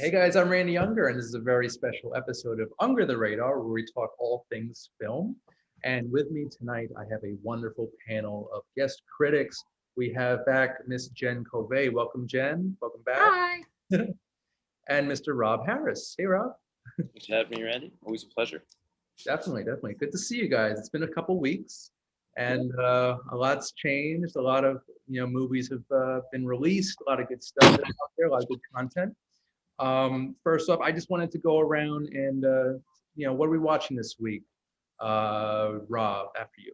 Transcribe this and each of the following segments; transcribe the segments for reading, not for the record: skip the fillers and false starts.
Hey guys, I'm Randy Unger, and this is a very special episode of Under the Radar, where we talk all things film. And with me tonight, I have a wonderful panel of guest critics. We have back Miss Jen Cove. Welcome, Jen. Welcome back. Hi. And Mr. Rob Harris. Hey, Rob. Thanks for having me, Randy. Always a pleasure. Definitely, definitely. Good to see you guys. It's been a couple weeks, and a lot's changed. A lot of movies have been released. A lot of good stuff out there. A lot of good content. First off, I just wanted to go around and, what are we watching this week? Rob, after you.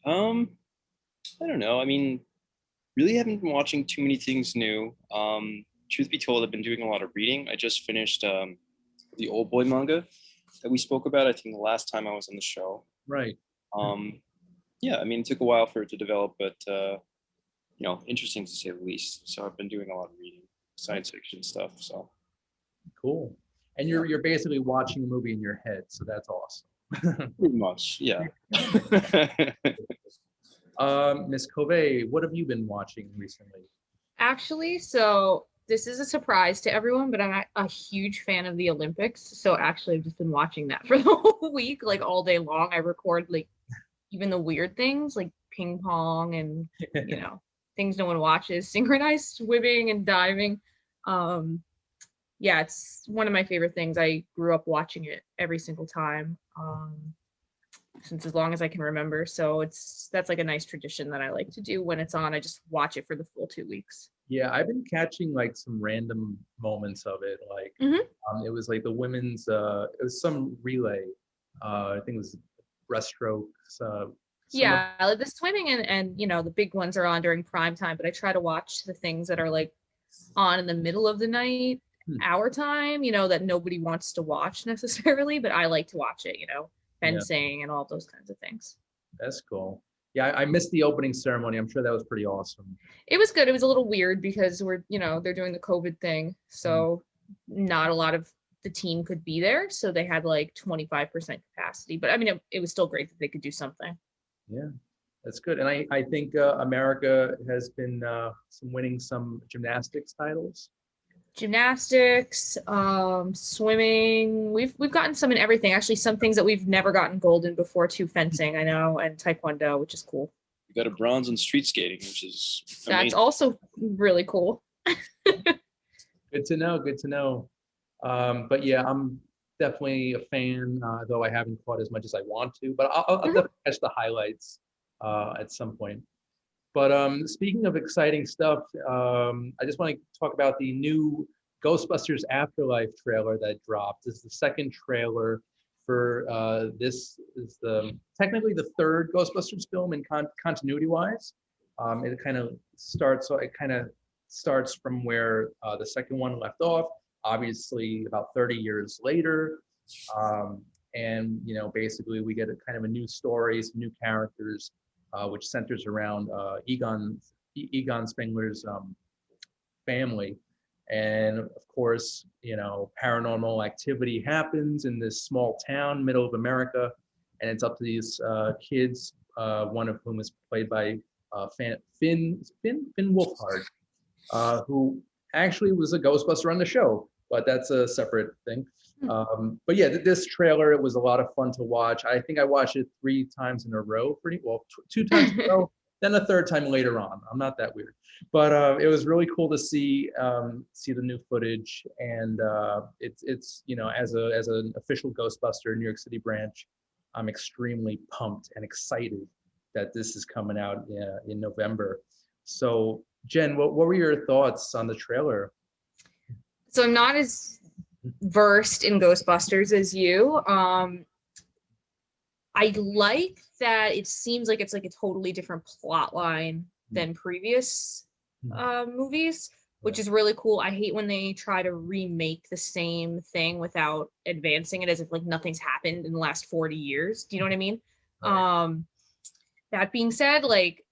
I don't know. I mean, really haven't been watching too many things new. Truth be told, I've been doing a lot of reading. I just finished the Old Boy manga that we spoke about, I think, the last time I was on the show. Right. Yeah, I mean, it took a while for it to develop, but, interesting to say the least. So I've been doing a lot of reading, science fiction stuff. So Cool. And you're basically watching a movie in your head, so that's awesome. pretty much, yeah. Miss Cove, what have you been watching recently? Actually, so this is a surprise to everyone, but I'm a huge fan of the Olympics. So actually, I've just been watching that for the whole week, like all day long. I record like even the weird things like ping pong and things no one watches, synchronized swimming and diving. Yeah, it's one of my favorite things. I grew up watching it every single time. Since as long as I can remember. So that's like a nice tradition that I like to do when it's on. I just watch it for the full 2 weeks. Yeah, I've been catching like some random moments of it. Like it was like the women's, it was some relay. I think it was breaststrokes. Yeah, like the swimming and the big ones are on during prime time, but I try to watch the things that are like on in the middle of the night, our time, that nobody wants to watch necessarily, but I like to watch it, fencing and all those kinds of things. That's cool. Yeah, I missed the opening ceremony. I'm sure that was pretty awesome. It was good. It was a little weird because they're doing the COVID thing. So not a lot of the team could be there. So they had like 25% capacity. But I mean, it was still great that they could do something. Yeah, that's good. And I think America has been winning some gymnastics titles. Gymnastics, swimming. We've gotten some in everything. Actually, some things that we've never gotten gold in before too. Fencing, I know, and taekwondo, which is cool. We got a bronze in street skating, which is amazing. That's also really cool. Good to know. Good to know. But yeah, I'm definitely a fan, though I haven't caught as much as I want to. But I'll definitely catch the highlights at some point. But speaking of exciting stuff, I just want to talk about the new Ghostbusters Afterlife trailer that dropped. This is the second trailer for this is technically the third Ghostbusters film in continuity-wise. It kind of starts from where the second one left off, obviously about 30 years later. And basically we get a kind of a new story, some new characters. Which centers around Egon Spengler's family. And of course, paranormal activity happens in this small town, middle of America, and it's up to these kids, one of whom is played by Finn Wolfhard, who actually was a Ghostbuster on the show, but that's a separate thing. But yeah, this trailer, it was a lot of fun to watch. I think I watched it 3 times in a row, pretty well, 2 times in a row, then a third time later on. I'm not that weird, but it was really cool to see the new footage, and it's as an official Ghostbuster New York City branch, I'm extremely pumped and excited that this is coming out in November. So Jen, what were your thoughts on the trailer? So I'm not as versed in Ghostbusters as you. I like that it seems like it's like a totally different plot line than previous movies, which is really cool. I hate when they try to remake the same thing without advancing it as if like nothing's happened in the last 40 years. Do you know what I mean? Right. That being said, like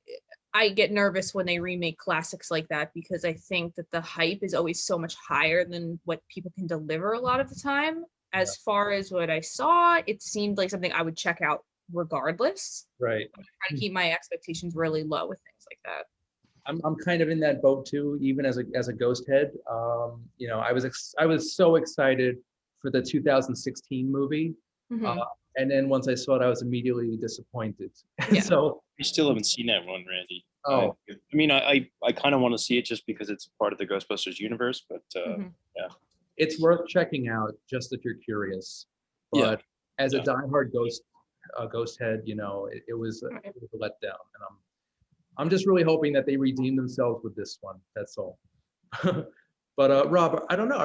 I get nervous when they remake classics like that because I think that the hype is always so much higher than what people can deliver a lot of the time. As far as what I saw, it seemed like something I would check out regardless. Right. I try to keep my expectations really low with things like that. I'm kind of in that boat too, even as a ghost head. You know, I was so excited for the 2016 movie, uh, Mhm. and then once I saw it, I was immediately disappointed. Yeah. So, We still haven't seen that one, Randy. oh, I mean, I kind of want to see it just because it's part of the Ghostbusters universe, but Mhm. yeah, it's worth checking out just if you're curious. yeah, But as a yeah. diehard ghost head, you know, Right. it was a letdown, and I'm just really hoping that they redeem themselves with this one. That's all. But Rob, I don't know.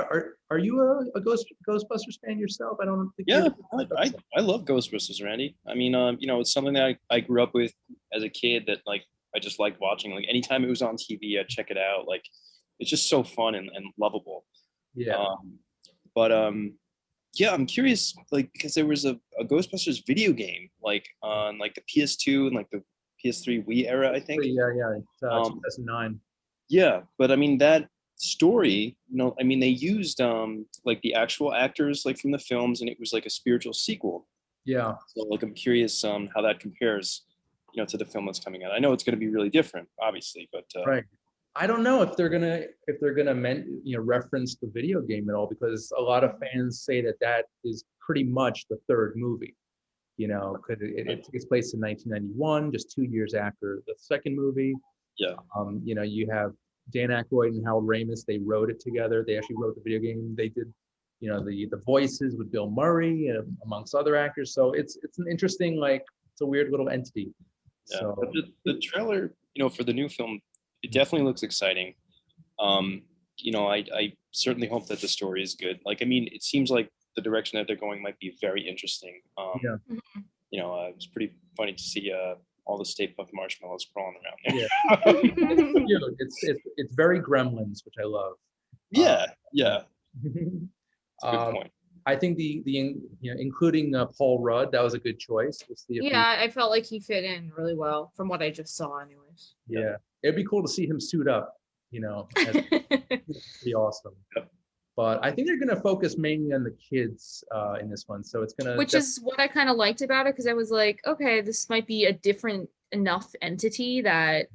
Are you a Ghostbusters fan yourself? I don't think Yeah, you're. I love Ghostbusters, Randy. I mean, you know, it's something that I grew up with as a kid that like I just liked watching. Like anytime it was on TV, I'd check it out. Like it's just so fun and lovable. Yeah, Um, but yeah, I'm curious, like because there was a Ghostbusters video game like on like the PS2 and like the PS3 Wii era, I think. yeah. It's Um, 2009. yeah, but I mean that story, you know, I mean they used like the actual actors like from the films, and it was like a spiritual sequel. Yeah, So like I'm curious how that compares, you know, to the film that's coming out. I know it's going to be really different, obviously, but right. I don't know if they're gonna reference the video game at all because a lot of fans say that that is pretty much the third movie. You know, it takes place in 1991, just 2 years after the second movie. yeah, You know, you have Dan Aykroyd and Harold Ramis. They wrote it together. They actually wrote the video game. They did, you know, the voices with Bill Murray amongst other actors. So it's an interesting it's a weird little entity. yeah. But So the trailer, you know, for the new film, it definitely looks exciting. Um, you know, I certainly hope that the story is good. Like, I mean, it seems like the direction that they're going might be very interesting. yeah, Mhm. You know, it was pretty funny to see all the Stay Puft Marshmallows crawling around yeah. there. Cute. It's very Gremlins, which I love. Uh, Yeah, yeah, it's a good um, point. I think including Paul Rudd, that was a good choice. We'll see if he. Yeah, I felt like he fit in really well from what I just saw, anyways. Yeah, Yeah, it'd be cool to see him suit up. You know, as be awesome. yep. But I think they're going to focus mainly on the kids in this one. So it's going Which to, is what I kind of liked about it because I was like, okay, this might be a different enough entity that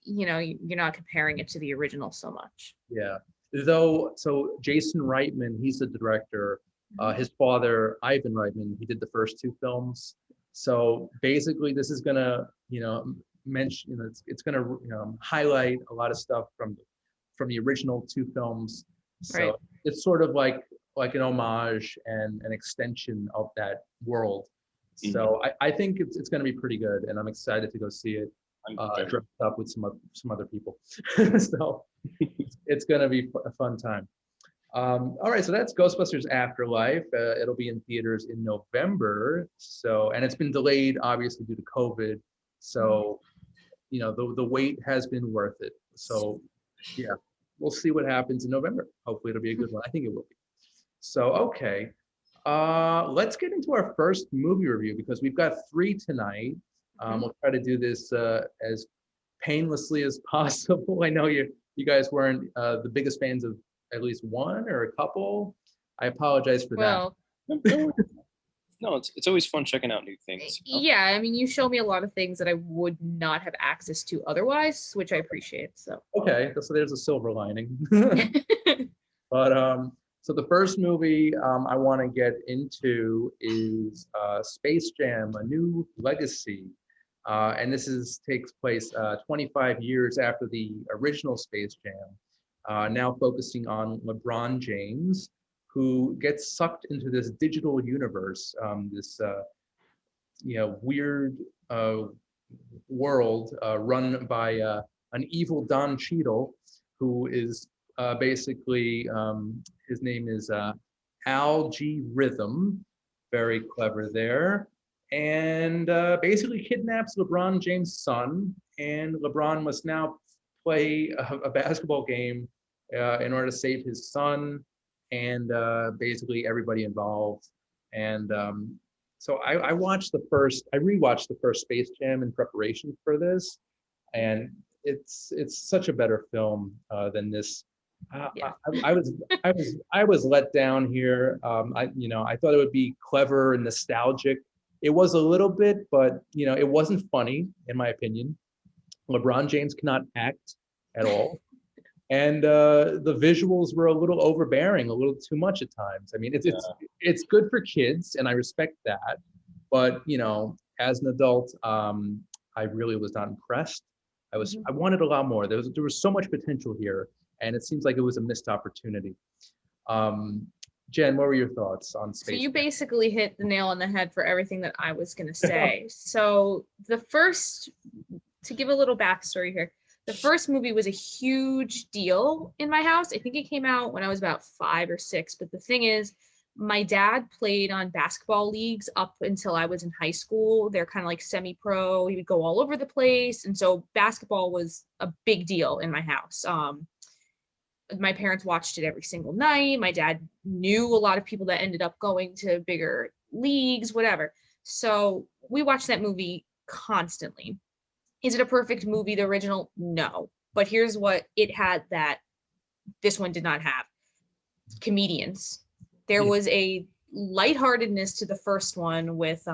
you're not comparing it to the original so much. yeah. Though, so Jason Reitman, he's the director. Mhm. His father, Ivan Reitman, he did the first two films. So basically, this is going to, mention, it's going to, highlight a lot of stuff from the original two films. Right. So it's sort of like an homage and an extension of that world. Mhm. So I think it's going to be pretty good, and I'm excited to go see it I'm very, dressed up with some other people. So it's going to be a fun time. All right, so that's Ghostbusters Afterlife. It'll be in theaters in November. So, and it's been delayed obviously due to COVID. So, the wait has been worth it. So, yeah, we'll see what happens in November. Hopefully, it'll be a good one. I think it will be. So, okay, let's get into our first movie review because we've got three tonight. We'll try to do this as painlessly as possible. I know you guys weren't the biggest fans of at least one or a couple. I apologize for that. Well, no, it's always fun checking out new things. You know? yeah, I mean, you show me a lot of things that I would not have access to otherwise, which I appreciate. So, Okay, so there's a silver lining. But so the first movie I want to get into is Space Jam: A New Legacy, and takes place 25 years after the original Space Jam. Now focusing on LeBron James, who gets sucked into this digital universe, this weird world run by an evil Don Cheadle, who is basically his name is Al G Rhythm, very clever there, and basically kidnaps LeBron James' son, and LeBron must now play a basketball game in order to save his son and basically everybody involved. And so I rewatched the first Space Jam in preparation for this, and it's such a better film than this. yeah. I was let down here. I thought it would be clever and nostalgic. It was a little bit, but it wasn't funny in my opinion. LeBron James cannot act at all. And the visuals were a little overbearing, a little too much at times. I mean, it's good for kids, and I respect that. But as an adult, I really was not impressed. I wanted a lot more. There was so much potential here, and it seems like it was a missed opportunity. Jen, what were your thoughts on So Space you Jam? basically hit the nail on the head for everything that I was going to say. So to give a little backstory here, the first movie was a huge deal in my house. I think it came out when I was about 5 or 6. But the thing is, my dad played on basketball leagues up until I was in high school. They're kind of like semi-pro. He would go all over the place. And so basketball was a big deal in my house. My parents watched it every single night. My dad knew a lot of people that ended up going to bigger leagues, whatever. So we watched that movie constantly. Is it a perfect movie, the original? No. But here's what it had that this one did not have. Comedians. There was a lightheartedness to the first one with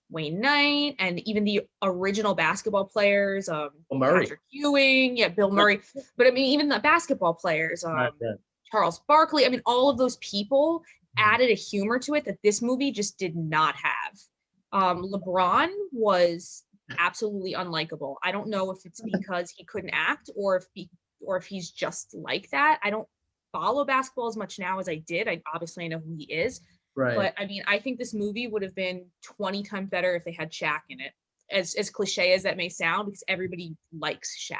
Wayne Knight and even the original basketball players, Murray. Patrick Ewing, Bill Murray. But I mean, even the basketball players, Charles Barkley, I mean, all of those people added a humor to it that this movie just did not have. LeBron was absolutely unlikable. I don't know if it's because he couldn't act or if he's just like that. I don't follow basketball as much now as I did. I know who he is. Right. But I mean, I think this movie would have been 20 times better if they had Shaq in it. As cliche as that may sound, because everybody likes Shaq.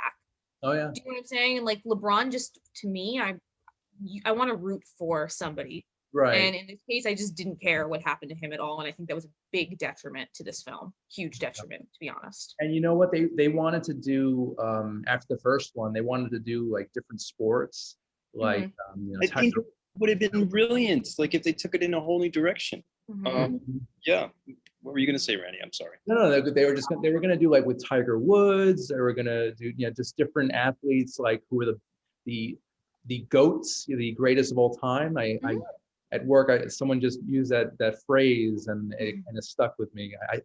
Oh yeah. Do you know what I'm saying? And like LeBron, just to me, I want to root for somebody. Right. And in this case, I just didn't care what happened to him at all. And I think that was a big detriment to this film. Huge detriment, to be honest. And you know what they wanted to do after the first one? They wanted to do like different sports, like I think it would have been brilliant, like if they took it in a whole new direction. Yeah. What were you gonna say, Randy? I'm sorry. No, they were gonna do like with Tiger Woods. They were gonna do just different athletes, like who were the goats, the greatest of all time. I at work, someone just used that phrase, and it kind of stuck with me. I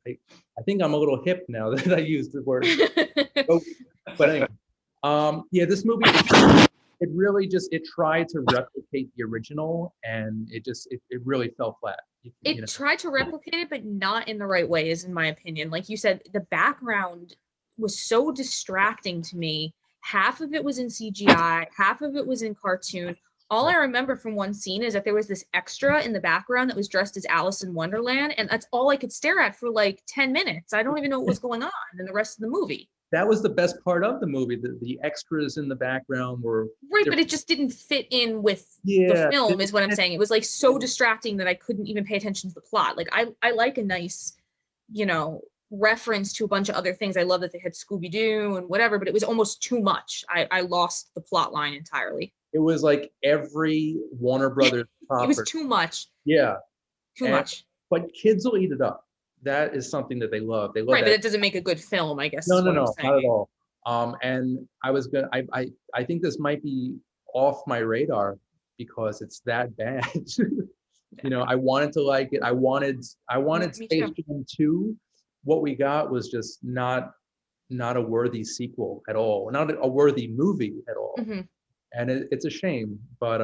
think I'm a little hip now that I use the word. But anyway, this movie, it really it tried to replicate the original, and it really fell flat. It tried to replicate it, but not in the right ways, in my opinion. Like you said, the background was so distracting to me. Half of it was in CGI, half of it was in cartoon. All I remember from one scene is that there was this extra in the background that was dressed as Alice in Wonderland, and that's all I could stare at for like 10 minutes. I don't even know what was going on in the rest of the movie. That was the best part of the movie. The extras in the background were right, but it just didn't fit in with the film, is what I'm saying. It was like so distracting that I couldn't even pay attention to the plot. Like I like a nice, reference to a bunch of other things. I love that they had Scooby-Doo and whatever, but it was almost too much. I lost the plot line entirely. It was like every Warner Brothers property. It was too much. Yeah. Too much. But kids will eat it up. That is something that they love. They love right, but it doesn't make a good film, I guess. No, not at all. And I think this might be off my radar because it's that bad. I wanted to like it. I wanted Space Jam 2. What we got was just not a worthy sequel at all, not a worthy movie at all. And it's a shame, but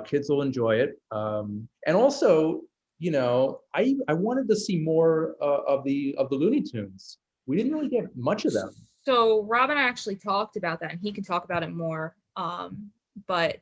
kids will enjoy it. And also, I wanted to see more of the Looney Tunes. We didn't really get much of them. So Rob and I actually talked about that, and he can talk about it more. But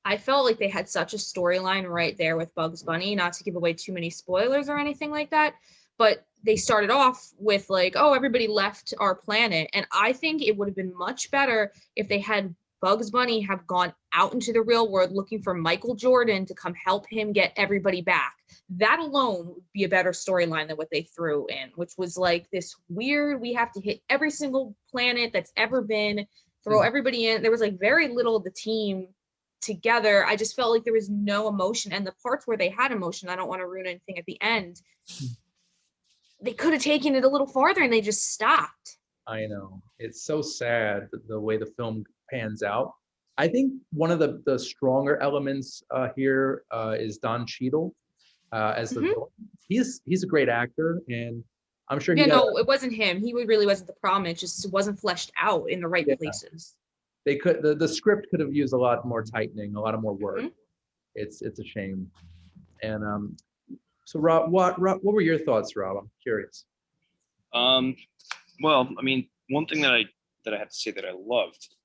I felt like they had such a storyline right there with Bugs Bunny, not to give away too many spoilers or anything like that. But they started off with like, oh, everybody left our planet. And I think it would have been much better if they had Bugs Bunny have gone out into the real world looking for Michael Jordan to come help him get everybody back. That alone would be a better storyline than what they threw in, which was like this weird, we have to hit every single planet that's ever been, throw everybody in. There was like very little of the team together. I just felt like there was no emotion. And the parts where they had emotion, I don't want to ruin anything at the end, they could have taken it a little farther and they just stopped. I know. It's so sad the way the film pans out. I think one of the stronger elements here is Don Cheadle as the villain. He's a great actor, and I'm sure he Yeah, got. no, it wasn't him. He really wasn't the problem. It just wasn't fleshed out in the right Yeah. places. They could the script could have used a lot more tightening, a lot of more work. Mhm. It's a shame. And so Rob, what were your thoughts, Rob? I'm curious. Well, I mean, one thing that I have to say that I loved,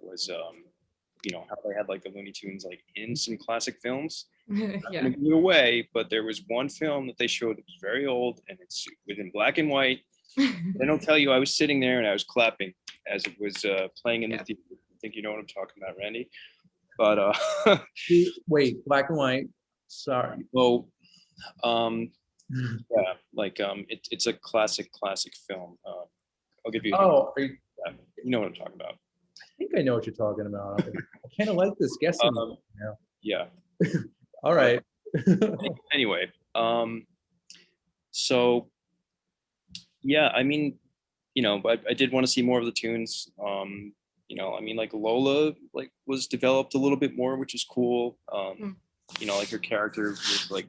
was how they had like the Looney Tunes like in some classic films. Not Yeah. gonna give it away, but there was one film that they showed that was very old and it's within black and white. I don't tell you, I was sitting there and I was clapping as it was playing in the Yeah. theater. I think you know what I'm talking about, Randy. But Wait, black and white. Sorry. well, yeah, like it's a classic film. I'll give you a hint. Oh, you You know what I'm talking about. I think I know what you're talking about. I kind of like this guessing. Um, now. Yeah. All right. Anyway, so yeah, I mean, I did want to see more of the tunes. I mean, like Lola, like was developed a little bit more, which is cool. Like her character was like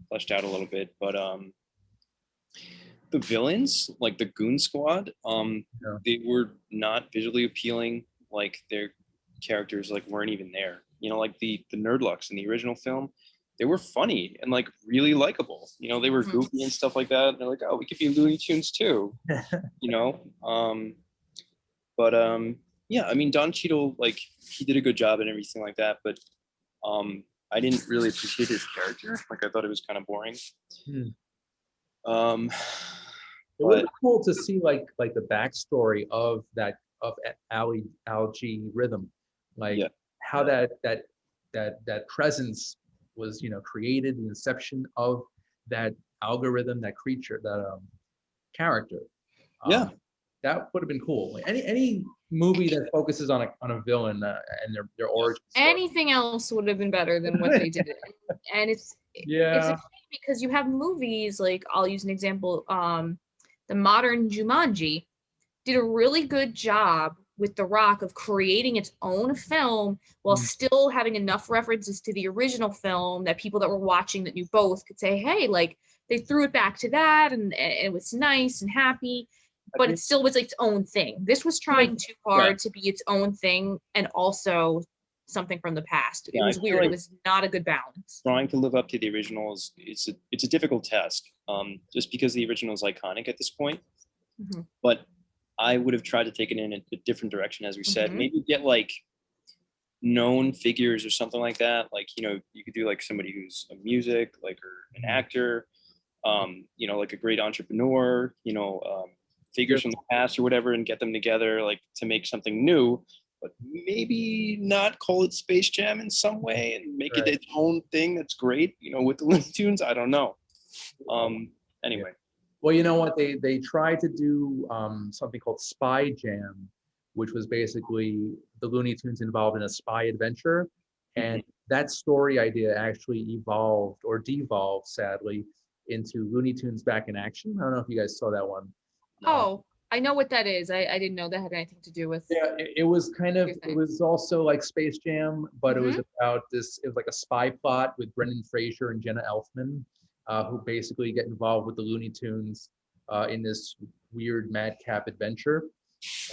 fleshed out a little bit, but the villains, like the Goon Squad, Yeah. they were not visually appealing. Like their characters like weren't even there. Like the Nerdlucks in the original film, they were funny and like really likable. They were goofy and stuff like that. And they're like, oh, we could be Looney Tunes too. you know. But Yeah, I mean Don Cheadle, like he did a good job and everything like that, but I didn't really appreciate his character. Like I thought it was kind of boring. Hmm. Um, It would be but cool to see like the backstory of algae rhythm, like Yeah. how that presence was created, the inception of that algorithm, that creature, that character. Yeah. That would have been cool. Like, any movie that focuses on a villain and their origin story. Anything else would have been better than what they did. And it's a Yeah. shame because you have movies like, I'll use an example, the modern Jumanji did a really good job with The Rock of creating its own film while still having enough references to the original film that people that were watching that knew both could say, hey, like they threw it back to that and it was nice and happy, but it still was its own thing. This was trying too hard to be its own thing and also something from the past. It Yeah, I was feel weird. like It was not a good balance. trying to live up to the originals, it's a difficult task. Just because the original is iconic at this point. Mhm. But I would have tried to take it in a different direction, as we said. Mhm. Maybe get like known figures or something like that. Like, you could do like somebody who's a music, like, or an actor, like a great entrepreneur, figures from the past or whatever, and get them together, like to make something new, but maybe not call it Space Jam in some way and make it its own thing that's great, with the Looney Tunes. I don't know. Anyway. Well, you know what? They tried to do something called Spy Jam, which was basically the Looney Tunes involved in a spy adventure. And that story idea actually evolved or devolved, sadly, into Looney Tunes Back in Action. I don't know if you guys saw that one. Oh, I know what that is. I didn't know that had anything to do with. Yeah, it was it was also like Space Jam, but it was about this, it was like a spy plot with Brendan Fraser and Jenna Elfman, who basically get involved with the Looney Tunes in this weird madcap adventure.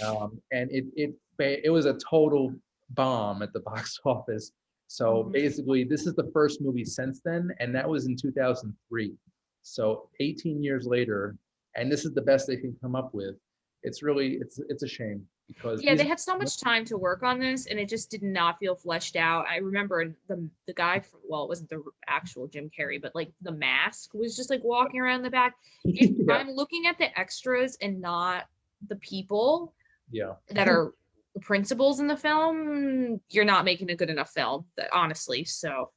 And it was a total bomb at the box office. So basically, this is the first movie since then, and that was in 2003. So 18 years later, and this is the best they can come up with. It's a shame because Yeah, they had so much time to work on this, and it just did not feel fleshed out. I remember the guy from, well, it wasn't the actual Jim Carrey, but like the mask was just like walking around the back. If I'm looking at the extras and not the people that are the principals in the film, you're not making a good enough film, honestly. So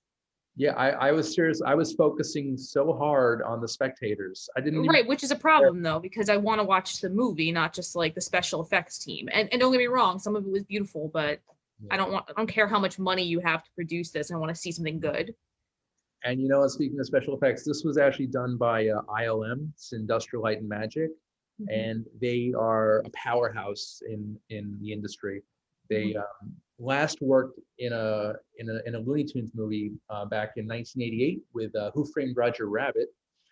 yeah, I was serious. I was focusing so hard on the spectators. I didn't even, which is a problem though, because I want to watch the movie, not just like the special effects team. And don't get me wrong, some of it was beautiful, but I don't care how much money you have to produce this. I want to see something good. And speaking of special effects, this was actually done by ILM, it's Industrial Light and Magic, and they are a powerhouse in the industry. They last worked in a Looney Tunes movie back in 1988 with Who Framed Roger Rabbit.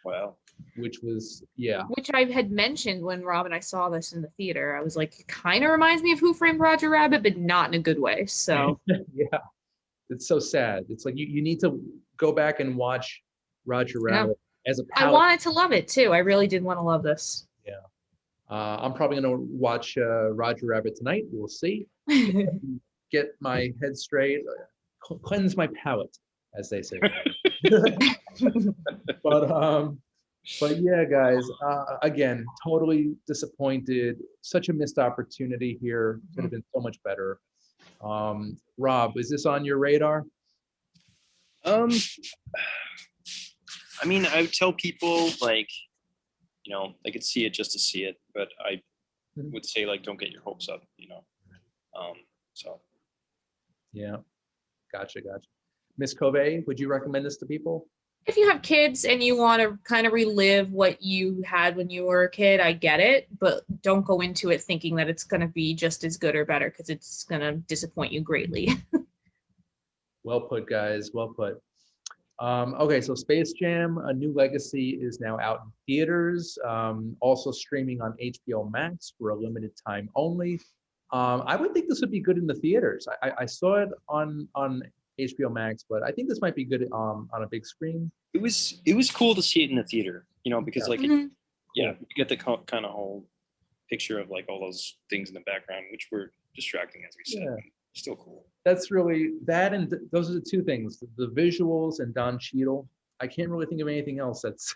Wow. which was, yeah. Which I had mentioned when Rob and I saw this in the theater. I was like, it kind of reminds me of Who Framed Roger Rabbit, but not in a good way. So Yeah, it's so sad. It's like you need to go back and watch Roger I know. Rabbit as a I palette. wanted to love it too. I really did want to love this. Yeah. I'm probably going to watch Roger Rabbit tonight. We'll see. Get my head straight, cleanse my palate, as they say. But yeah, guys, again, totally disappointed. Such a missed opportunity here. Could have been so much better. Rob, is this on your radar? I mean, I would tell people like, they could see it just to see it, but I would say like, don't get your hopes up, so. Yeah, gotcha. Miss Cove, would you recommend this to people? If you have kids and you want to kind of relive what you had when you were a kid, I get it, but don't go into it thinking that it's going to be just as good or better, because it's going to disappoint you greatly. Well put, guys. Well put. Okay, so Space Jam: A New Legacy is now out in theaters, also streaming on HBO Max for a limited time only. I would think this would be good in the theaters. I saw it on HBO Max, but I think this might be good on a big screen. It was cool to see it in the theater, because like, you get the kind of whole picture of like all those things in the background, which were distracting, as we said. Yeah. Still cool. That's really that, and those are the two things: the visuals and Don Cheadle. I can't really think of anything else that's.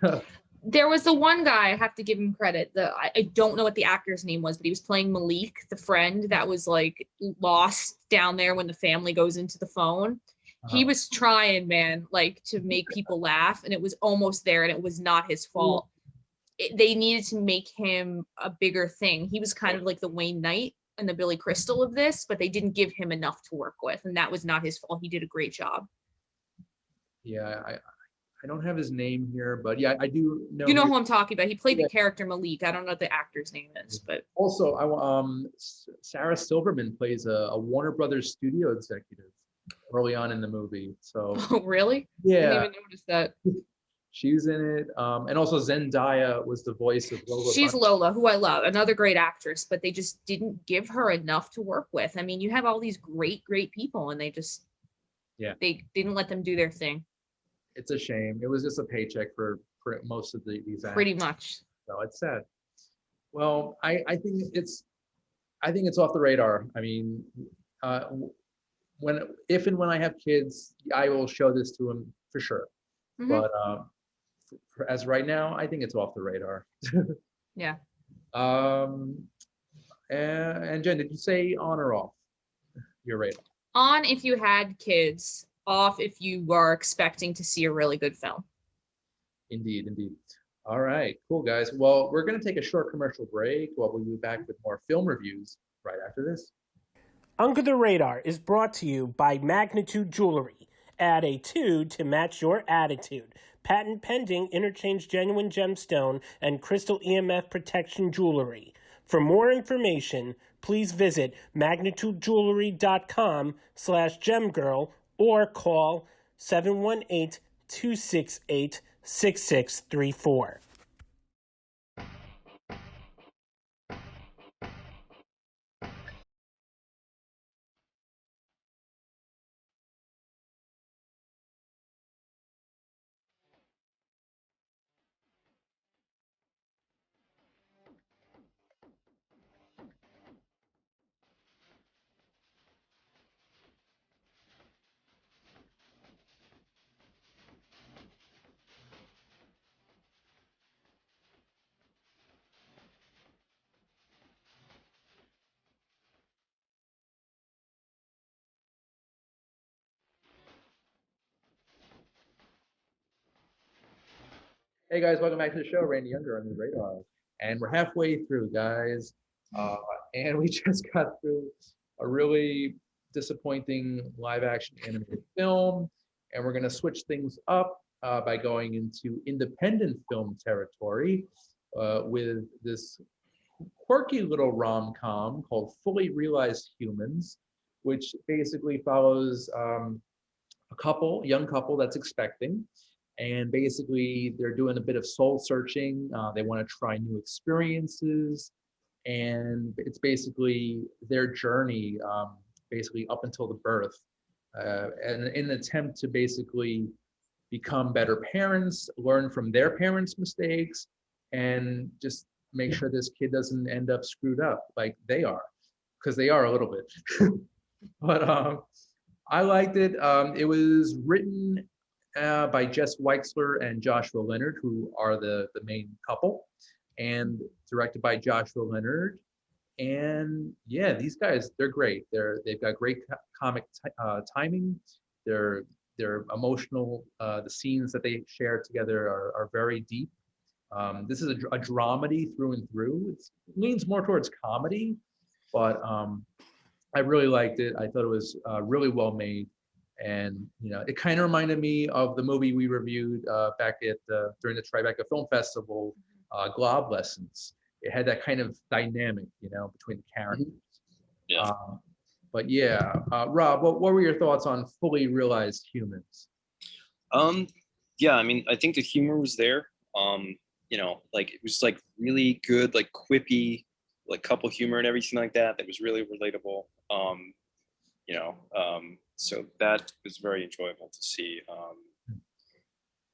There was the one guy, I have to give him credit. I don't know what the actor's name was, but he was playing Malik, the friend that was like lost down there when the family goes into the phone. He was trying, man, like to make people laugh, and it was almost there, and it was not his fault. They needed to make him a bigger thing. He was kind of like the Wayne Knight and the Billy Crystal of this, but they didn't give him enough to work with, and that was not his fault. He did a great job. Yeah, I don't have his name here, but yeah, I do know. You know who I'm talking about. He played the character Malik. I don't know what the actor's name is, but also Sarah Silverman plays a Warner Brothers studio executive early on in the movie. So oh, really? Yeah, I didn't even notice that. She's in it. And also Zendaya was the voice of Lola. She's Lola, who I love, another great actress, but they just didn't give her enough to work with. I mean, you have all these great people, and they they didn't let them do their thing. It's a shame. It was just a paycheck for most of these actors. Pretty much. So it's sad. Well, I think it's off the radar. I mean, if and when I have kids, I will show this to them for sure. Mm-hmm. But as right now, I think it's off the radar. Yeah. And Jen, did you say on or off your radar? On if you had kids, off if you are expecting to see a really good film. Indeed. All right, cool, guys. Well, we're going to take a short commercial break while we'll be back with more film reviews right after this. Under the Radar is brought to you by Magnitude Jewelry. Add a 2 to match your attitude. Patent pending interchange genuine gemstone and crystal EMF protection jewelry. For more information, please visit magnitudejewelry.com/gemgirl or call 718-268-6634. Hey guys, welcome back to the show. Randy Younger on the Radar, and we're halfway through, guys. And we just got through a really disappointing live-action animated film, and we're going to switch things up by going into independent film territory with this quirky little rom-com called Fully Realized Humans, which basically follows a young couple that's expecting, and basically they're doing a bit of soul searching. They want to try new experiences, and it's basically their journey, basically up until the birth, and in an attempt to basically become better parents, learn from their parents' mistakes, and just make sure this kid doesn't end up screwed up like they are, because they are a little bit. But I liked it. It was written by Jess Weixler and Joshua Leonard, who are the main couple, and directed by Joshua Leonard. And yeah, these guys, they're great. They've got great comic timing. They're emotional. The scenes that they share together are very deep. This is a dramedy through and through. It leans more towards comedy, but I really liked it. I thought it was really well made, and it kind of reminded me of the movie we reviewed back at during the Tribeca Film Festival, Glob Lessons. It had that kind of dynamic, between the characters. Yeah. But yeah, Rob, what were your thoughts on Fully Realized Humans? Yeah, I mean, I think the humor was there. Like it was like really good, like quippy, like couple humor and everything like that. That was really relatable. So that was very enjoyable to see.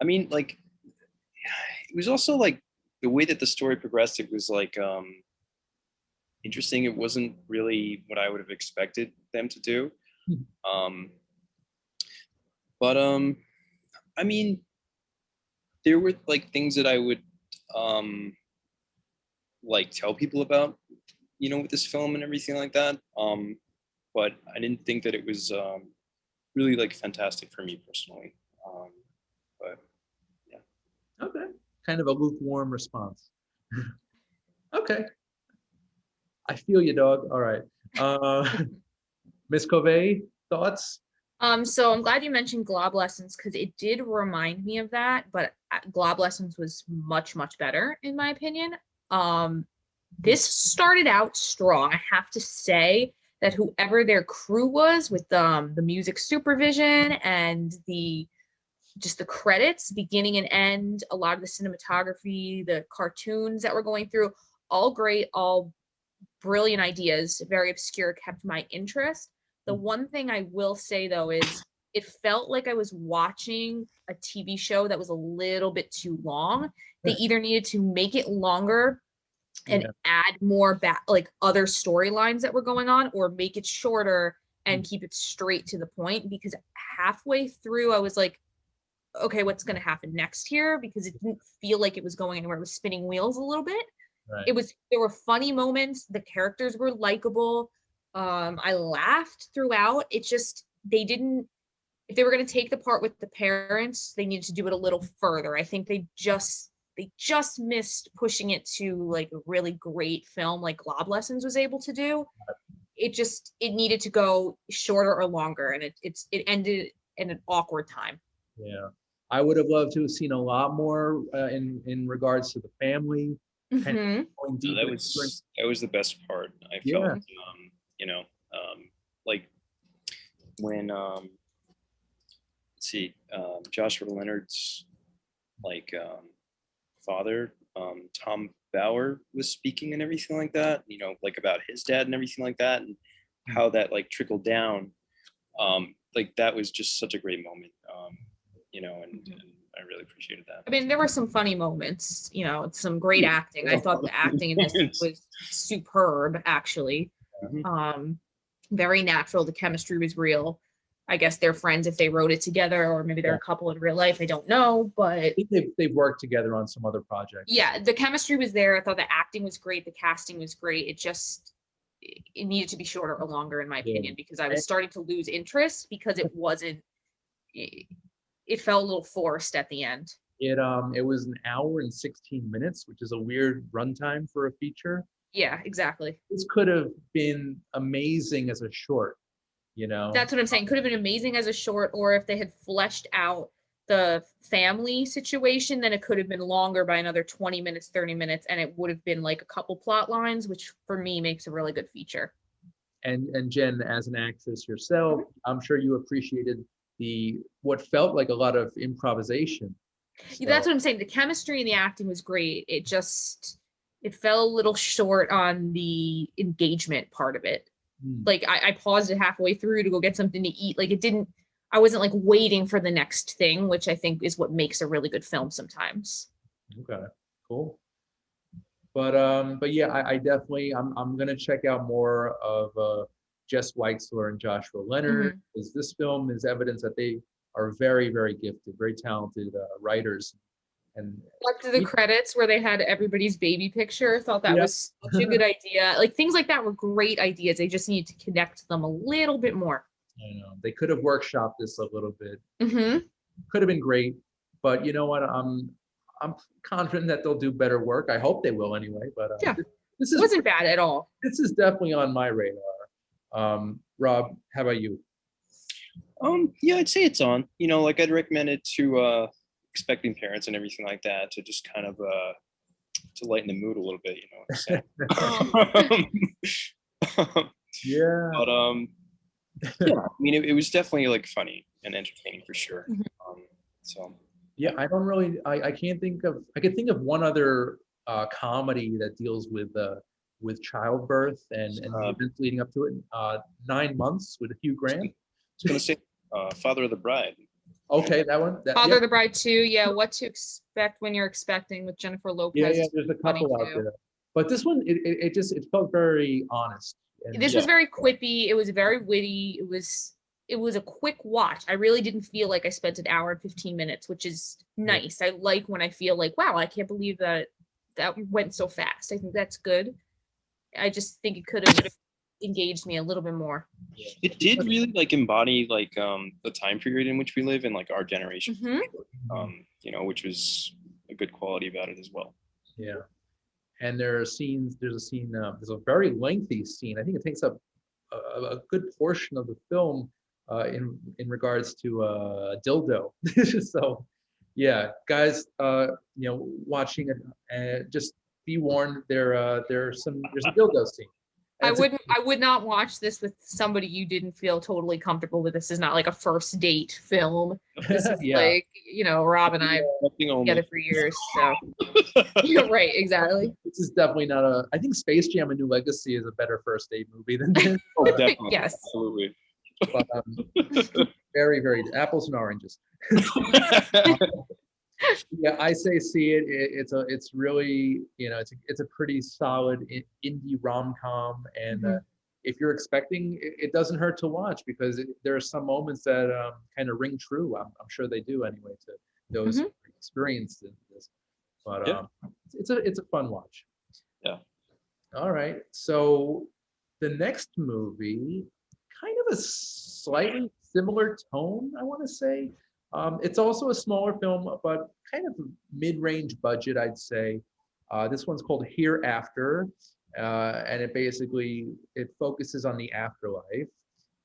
I mean, like it was also like the way that the story progressed. It was like interesting. It wasn't really what I would have expected them to do. But I mean, there were like things that I would like tell people about, with this film and everything like that. But I didn't think that it was really like fantastic for me personally. But yeah. Okay, kind of a lukewarm response. Okay, I feel you, dog. All right, Miss Cove, thoughts? So I'm glad you mentioned Glob Lessons because it did remind me of that, but Glob Lessons was much, much better in my opinion. This started out strong. I have to say that whoever their crew was with the music supervision and just the credits, beginning and end, a lot of the cinematography, the cartoons that were going through, all great, all brilliant ideas, very obscure, kept my interest. The one thing I will say though is it felt like I was watching a TV show that was a little bit too long. They either needed to make it longer and add more like other storylines that were going on, or make it shorter and keep it straight to the point, because halfway through I was like, okay, what's going to happen next here? Because it didn't feel like it was going anywhere. It was spinning wheels a little bit. Right. There were funny moments. The characters were likable. I laughed throughout. It just, if they were going to take the part with the parents, they needed to do it a little further. I think they just missed pushing it to like a really great film like Glob Lessons was able to do. It needed to go shorter or longer, and it ended in an awkward time. Yeah, I would have loved to have seen a lot more in regards to the family. Mm-hmm. Going deep that was the best part. I felt, like when let's see, Joshua Leonard's like father, Tom Bauer, was speaking and everything like that. Like about his dad and everything like that, and how that like trickled down. Like that was just such a great moment. And I really appreciated that. I mean, there were some funny moments, some great acting. I thought the acting in this was superb, actually. Very natural. The chemistry was real. I guess they're friends if they wrote it together, or maybe they're a couple in real life. I don't know, but I think they've worked together on some other projects. Yeah, the chemistry was there. I thought the acting was great. The casting was great. It needed to be shorter or longer, in my opinion, because I was starting to lose interest because it felt a little forced at the end. It was an hour and 16 minutes, which is a weird runtime for a feature. Yeah, exactly. This could have been amazing as a short, That's what I'm saying. Could have been amazing as a short, or if they had fleshed out the family situation, then it could have been longer by another 20 minutes, 30 minutes, and it would have been like a couple plot lines, which for me makes a really good feature. And Jen, as an actress yourself, I'm sure you appreciated what felt like a lot of improvisation That's So, what I'm saying. The chemistry and the acting was great. It fell a little short on the engagement part of it. hmm, Like I paused it halfway through to go get something to eat. Like I wasn't like waiting for the next thing, which I think is what makes a really good film sometimes. okay, cool. But yeah, I definitely I'm gonna check out more of Jess Weitzler and Joshua Leonard, Mhm. because this film is evidence that they are very, very gifted, very talented writers. And Up to the credits where they had everybody's baby picture, thought that yeah, was such a good idea. Like things like that were great ideas. They just need to connect them a little bit more. I know they could have workshopped this a little bit. Hmm. Could have been great, but you know what? I'm confident that they'll do better work. I hope they will anyway. But Yeah, this it is wasn't bad at all. this is definitely on my radar. Rob, how about you? Yeah, I'd say it's on. Like I'd recommend it to expecting parents and everything like that to just kind of to lighten the mood a little bit. Yeah, But yeah, I mean, it was definitely like funny and entertaining for sure. Mhm. So yeah. I don't really. I can't think of. I could think of one other comedy that deals with childbirth and the uh, events leading up to it. 9 months with Hugh I Grant. was gonna say, Father of the Bride. Okay, that one. That Father yeah, of the Bride 2, yeah, What to Expect When You're Expecting with Jennifer yeah, Lopez yeah. is There's a funny couple out too. there, but this one it just it felt very honest and This Yeah. was very quippy. It was very witty. It was a quick watch. I really didn't feel like I spent an hour and 15 minutes, which is Yeah. nice. I like when I feel like, wow, I can't believe that went so fast. I think that's good. I just think it could have engaged me a little bit more. It did really like embody like the time period in which we live in, like our generation. Hmm. Which was a good quality about it as well. Yeah. And there are scenes. There's a scene. There's a very lengthy scene. I think it takes up a good portion of the film in regards to dildo. So, yeah, guys, watching it, just be warned. There's a dildo scene. And I would not watch this with somebody you didn't feel totally comfortable with. This is not like a first date film. This is yeah. like, Rob and I Nothing only. together for years. So you're right, exactly. This is definitely not a. I think Space Jam: A New Legacy is a better first date movie than this. Oh, definitely. Yes. Absolutely. But very, very apples and oranges. Yeah, I say see it. It's really it's a pretty solid indie rom-com, and Mhm. if you're expecting, it doesn't hurt to watch because there are some moments that kind of ring true. I'm sure they do anyway to those Mhm. experienced in this. But Yeah. it's a fun watch. Yeah. All right, so the next movie, kind of a slightly similar tone, I want to say. It's also a smaller film, but kind of mid-range budget, I'd say. This one's called Hereafter, and it focuses on the afterlife.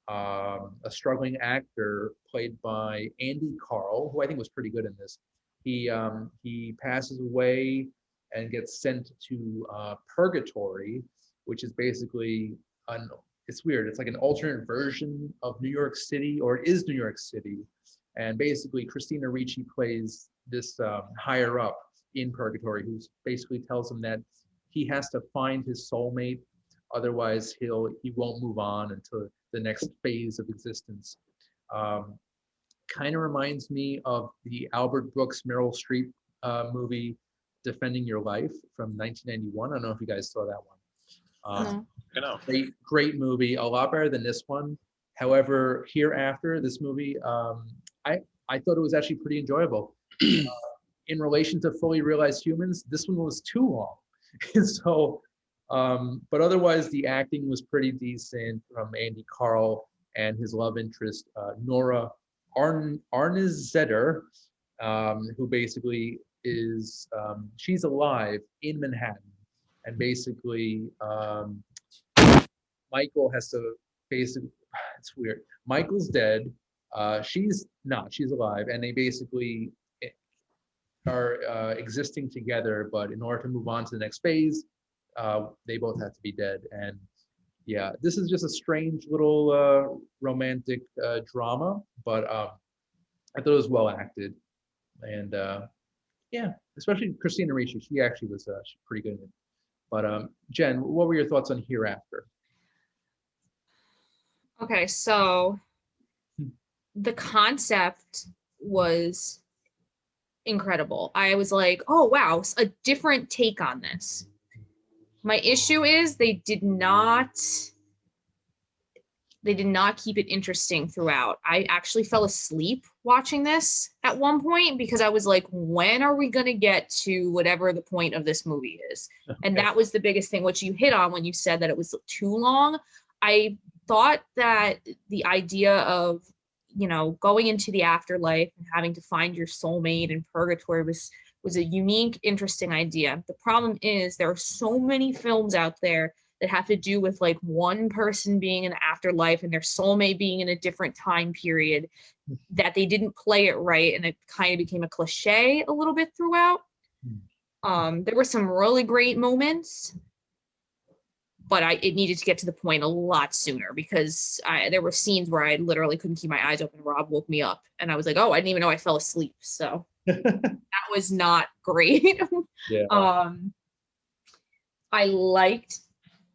A struggling actor played by Andy Carl, who I think was pretty good in this. He passes away and gets sent to purgatory, which is basically an it's weird. It's like an alternate version of New York City, or it is New York City. And basically, Christina Ricci plays this higher up in purgatory, who basically tells him that he has to find his soulmate, otherwise he won't move on until the next phase of existence. Um, Kind of reminds me of the Albert Brooks Meryl Streep movie Defending Your Life from 1991. I don't know if you guys saw that one. No. I know. Great movie, a lot better than this one. However, Hereafter, this movie, I thought it was actually pretty enjoyable. In relation to Fully Realized Humans, this one was too long. So, but otherwise, the acting was pretty decent from Andy Carl and his love interest, Nora Arnzetter, who basically she's alive in Manhattan. And basically, Michael has to basically, it's weird. Michael's dead. She's not, she's alive. And they basically are existing together. But in order to move on to the next phase, they both have to be dead. And yeah, this is just a strange little romantic drama, but I thought it was well acted. And Yeah, especially Christina Ricci. She actually was she's pretty good in it. But Jen, what were your thoughts on Hereafter? Okay, so the concept was incredible. I was like, oh wow, a different take on this. My issue is they did not keep it interesting throughout. I actually fell asleep watching this at one point because I was like, when are we going to get to whatever the point of this movie is? And Okay. that was the biggest thing, which you hit on when you said that it was too long. I thought that the idea of, going into the afterlife and having to find your soulmate in purgatory was a unique, interesting idea. The problem is there are so many films out there that have to do with like one person being in the afterlife and their soulmate being in a different time period that they didn't play it right, and it kind of became a cliche a little bit throughout. There were some really great moments, but it needed to get to the point a lot sooner because there were scenes where I literally couldn't keep my eyes open. Rob woke me up and I was like, oh, I didn't even know I fell asleep. So that was not great. Yeah. I liked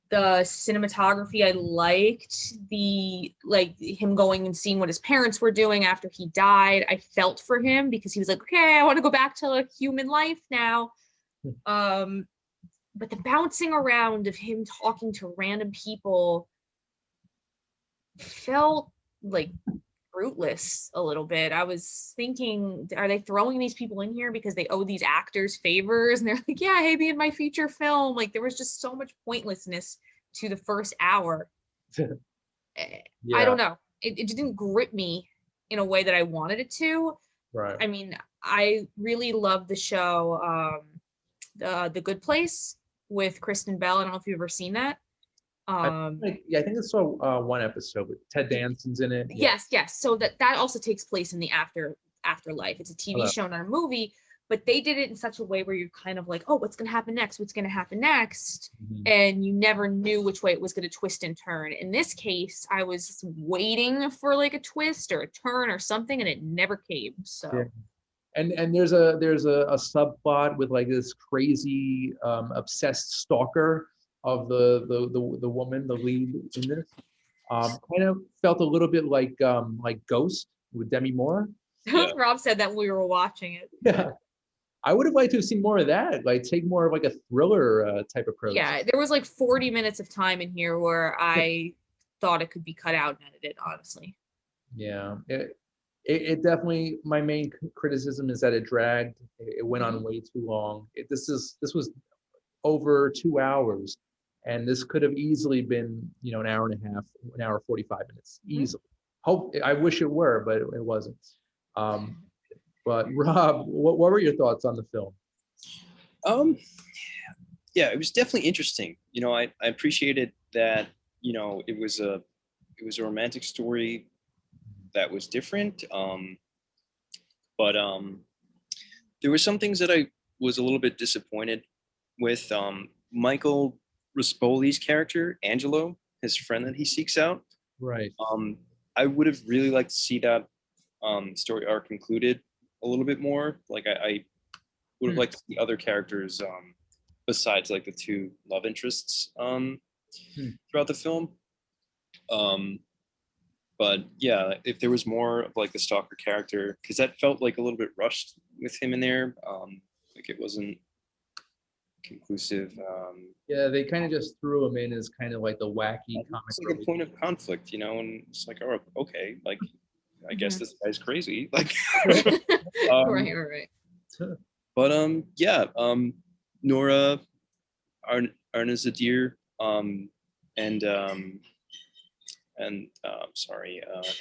the cinematography. I liked him going and seeing what his parents were doing after he died. I felt for him because he was like, okay, I want to go back to like human life now. But the bouncing around of him talking to random people felt like fruitless a little bit. I was thinking, are they throwing these people in here because they owe these actors favors? And they're like, yeah, hey, be in my feature film. Like there was just so much pointlessness to the first hour. I don't know. It didn't grip me in a way that I wanted it to. Right. I mean, I really love the show, The Good Place with Kristen Bell. I don't know if you've ever seen that. I think I saw one episode, but Ted Danson's in it. Yeah. Yes. So that also takes place in the afterlife. It's a TV show, not a movie, but they did it in such a way where you're kind of like, oh, what's going to happen next? What's going to happen next? And you never knew which way it was going to twist and turn. In this case, I was waiting for like a twist or a turn or something, and it never came. So. Yeah. And there's a subplot with like this crazy obsessed stalker of the woman, the lead in this. Kind of felt a little bit like Ghost with Demi Moore. Yeah. Rob said that when we were watching it. Yeah, I would have liked to have seen more of that. Like take more of like a thriller type approach. Yeah, there was like 40 minutes of time in here where I thought it could be cut out and edited, honestly. Yeah, it definitely. My main criticism is that it dragged. It went on way too long. This was over 2 hours, and this could have easily been an hour and a half, an hour 45 minutes easily. I wish it were, but it wasn't. But Rob, what were your thoughts on the film? Yeah, it was definitely interesting. I appreciated that. It was a romantic story that was different. But there were some things that I was a little bit disappointed with. Michael Rispoli's character, Angelo, his friend that he seeks out. Right. I would have really liked to see that story arc concluded a little bit more. Like I would have liked to see other characters besides like the two love interests throughout the film. But yeah, if there was more of like the stalker character, because that felt like a little bit rushed with him in there. Like it wasn't conclusive. Yeah, they kind of just threw him in as kind of like the wacky comic. It's like a point of conflict, and it's like, oh, okay, like I guess this guy's crazy. Like right. But yeah, Nora Arnazadir and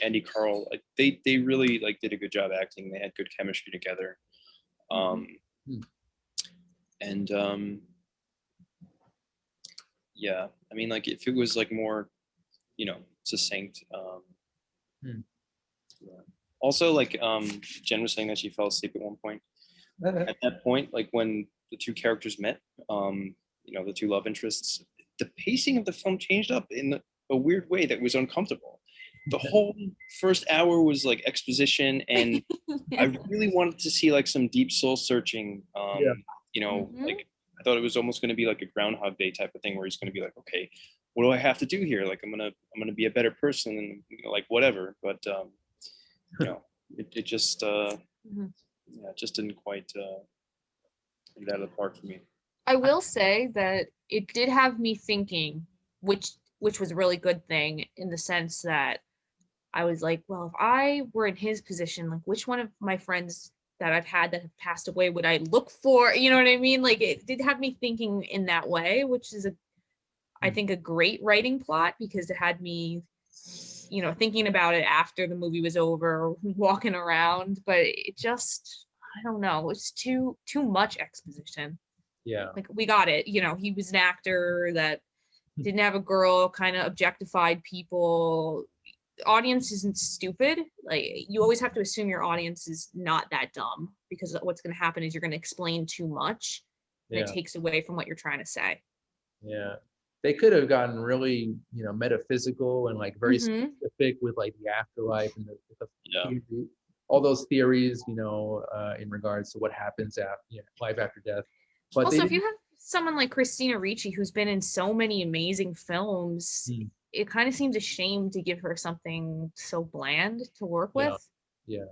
Andy Carl, like they really like did a good job acting. They had good chemistry together. And yeah, I mean, like if it was like more, succinct. Yeah. Also, like Jen was saying that she fell asleep at one point. At that point, like when the two characters met, the two love interests, the pacing of the film changed up in a weird way that was uncomfortable. the whole first hour was like exposition, and I really wanted to see like some deep soul searching. Yeah. You know, Mhm. like I thought it was almost going to be like a Groundhog Day type of thing, where he's going to be like, okay, what do I have to do here? Like I'm gonna be a better person, and like whatever. But you know, it just Mhm. yeah, it just didn't quite get out of the park for me. I will say that it did have me thinking, which was a really good thing in the sense that I was like, well, if I were in his position, like which one of my friends that I've had that have passed away would I look for? You know what I mean? Like it did have me thinking in that way, which is I think a great writing plot because it had me, thinking about it after the movie was over, walking around, but it just, I don't know, it's too much exposition. Yeah. Like we got it, he was an actor that didn't have a girl, kind of objectified people. Audience isn't stupid. Like you always have to assume your audience is not that dumb because what's going to happen is you're going to explain too much and it Yeah. takes away from what you're trying to say. Yeah. They could have gotten really, metaphysical and like very Mhm. specific with like the afterlife and Yeah. all those theories, in regards to what happens after, life after death. But they Also, if you didn't. have someone like Christina Ricci, who's been in so many amazing films, Hmm. it kind of seems a shame to give her something so bland to work Yeah. with. Yeah.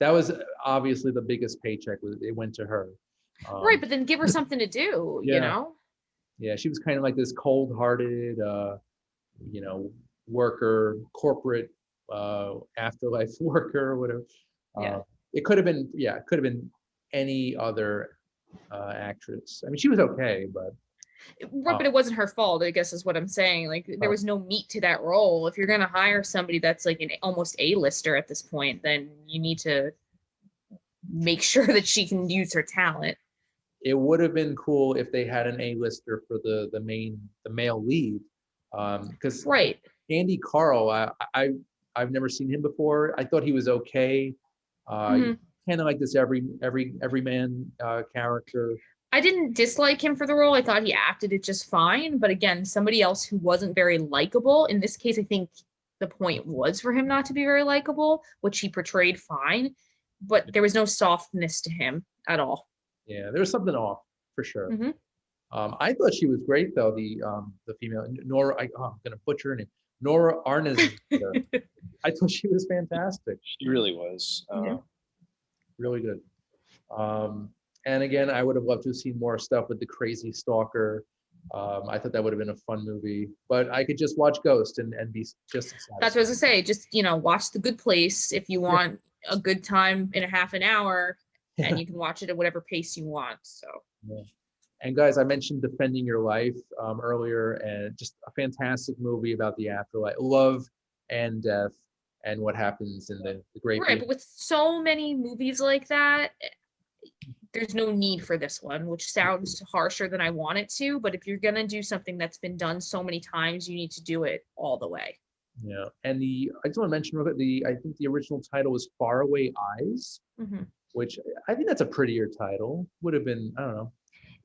That was obviously the biggest paycheck. It went to her. Right, Um, but then give her something to do, yeah. Yeah. She was kind of like this cold-hearted, you know, worker, corporate, afterlife worker, or whatever. Yeah. It could have been, it could have been any other actress. I mean, she was okay, but Right, but it wasn't her fault, I guess is what I'm saying. Like there uh, was no meat to that role. If you're gonna hire somebody that's like an almost A-lister at this point, then you need to make sure that she can use her talent. it would have been cool if they had an A-lister for the male lead, because Right. Andy Carl, I've never seen him before. I thought he was okay. Mhm. Kind of like this everyman character. I didn't dislike him for the role. I thought he acted it just fine. But again, somebody else who wasn't very likable. In this case, I think the point was for him not to be very likable, which he portrayed fine. But there was no softness to him at all. Yeah, there was something off for sure. Hmm. I thought she was great though. The female Nora. I'm gonna butcher her name. Nora Arnes. I thought she was fantastic. She really was. Yeah. Really good. And again, I would have loved to have seen more stuff with the crazy stalker. I thought that would have been a fun movie, but I could just watch Ghost and be just as That's what I was satisfied. gonna say. Just, watch The Good Place if you want a good time in a half an hour, and you can watch it at whatever pace you want. So Yeah. And guys, I mentioned Defending Your Life earlier, and just a fantastic movie about the afterlife, love and death, and what happens in the great right, beyond. but with so many movies like that, there's no need for this one, which sounds harsher than I want it to. But if you're gonna do something that's been done so many times, you need to do it all the way. Yeah, and I just want to mention real quick, I think the original title was Faraway Eyes, Hmm. which I think that's a prettier title. Would have been, I don't know.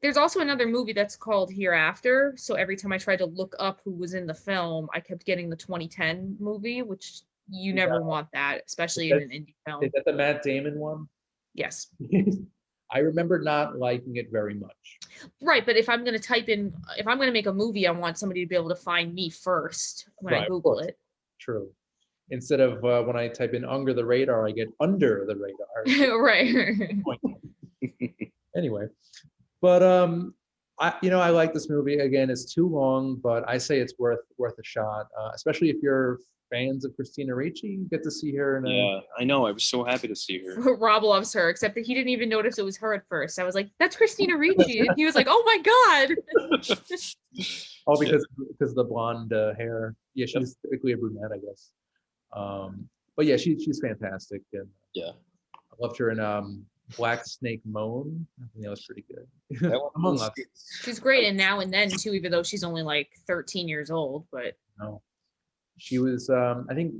There's also another movie that's called Hereafter. So every time I tried to look up who was in the film, I kept getting the 2010 movie, which you Is never that, want that, especially in that an indie is film. that the Matt Damon one? Yes. I remember not liking it very much. Right, but if I'm going to type in, if I'm going to make a movie, I want somebody to be able to find me first when I Right, of Google course. it. True. Instead of when I type in Under the Radar, I get Under the Radar. Right. Anyway, but I like this movie. Again, it's too long, but I say it's worth a shot, especially if you're fans of Christina Ricci. You get to see her in a Yeah, I know. I was so happy to see her. Rob loves her, except that he didn't even notice it was her at first. I was like, "That's Christina Ricci," and he was like, "Oh my god!" oh because of the blonde hair. Yeah, Yep. she's typically a brunette, I guess. But yeah, she's fantastic, and Yeah. I loved her in Black Snake Moan. I think that was pretty good. That one Among was us. good. She's great in Now and Then too, even though she's only like 13 years old. But No, she was. I think